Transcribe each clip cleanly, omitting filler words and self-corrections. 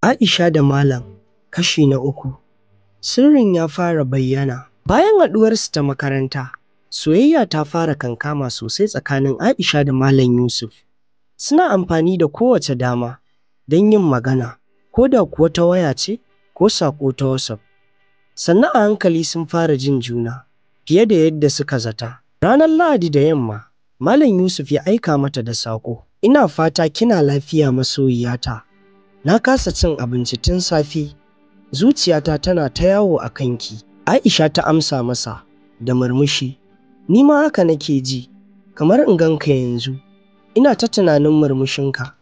Aisha da Malam kashi na uku. Sirrin ya fara bayyana. Bayan haɗuwarsu ta makaranta, soyayya ta fara kankama sosai tsakanin Aisha da Malam Yusuf. Suna amfani da kowace dama don yin magana, ko da kuwa ta waya ce ko saƙo ta WhatsApp. Sannan a hankali sun fara jin juna fiye da yadda suka zata. Ranar Lahadi da yamma, Malam Yusuf ya aika mata da saƙo. Ina fata kina lafiya masoyiyata. Na kasa cin abinci tun safe. Zuciyata tana ta yawo a kanki. Aisha ta amsa masa da murmushi. Ni ma haka nake ji, kamar in ganka yanzu. Ina ta tunanin murmushinka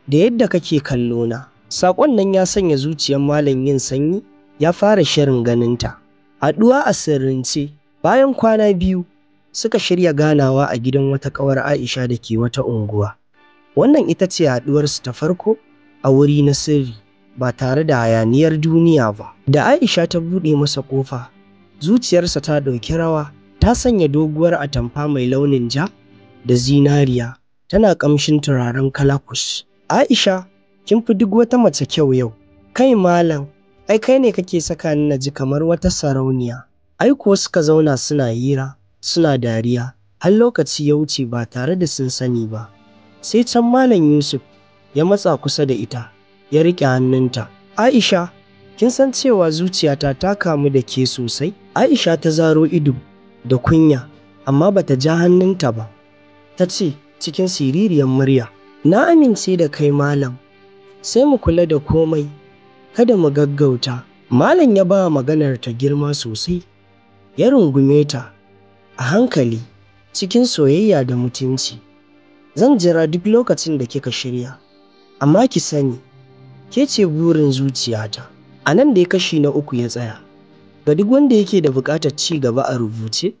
da yadda kake kallo na. Saƙon nan ya sanya zuciyar Malam yin sanyi, ya fara shirin ganinta. Haɗuwa a sirrince. Bayan kwana biyu, suka shirya ganawa a gidan wata ƙawar Aisha da ke wata unguwa. Wannan ita ce haɗuwarsu ta farko a wuri na sirri, ba tare da hayaniyar duniya ba. Da Aisha ta buɗe masa ƙofa, zuciyarsa ta ɗauki rawa. Ta sanya doguwar atamfa mai launin ja da zinariya, tana ƙamshin turaren kalakus. Aisha, kin fi duk wata mace kyau yau. Kai Malam, ai kai ne kake saka ni na ji kamar wata sarauniya. Ai kuwa suka zauna suna hira, suna dariya, har lokaci ya wuce ba tare da sun sani ba. Sai can Malam Yusuf ya matsa kusa da ita, ya riƙe hannunta. Aisha, kin san cewa zuciyata ta kamu da ke sosai? Aisha ta zaro ido da kunya, amma bata ja hannunta ba. Ta ce cikin siririyar murya, na amince da kai Malam, sai mu kula da komai, kada mu gaggauta. Malam ya ba maganar ta girma sosai, ya rungume ta a hankali, cikin soyayya da mutunci. Zan jira duk lokacin da kika shirya, amma ki sani, ke ce burin zuciyata. A nan dai kashi na uku ya tsaya. Ga duk wanda yake da buƙatar ci gaba a rubuce,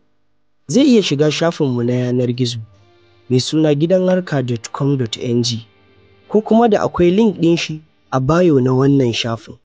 zai iya shiga shafinmu na yanar gizo mai suna gidanharka.com.ng, ko kuma da akwai link ɗin shi a bio na wannan shafin.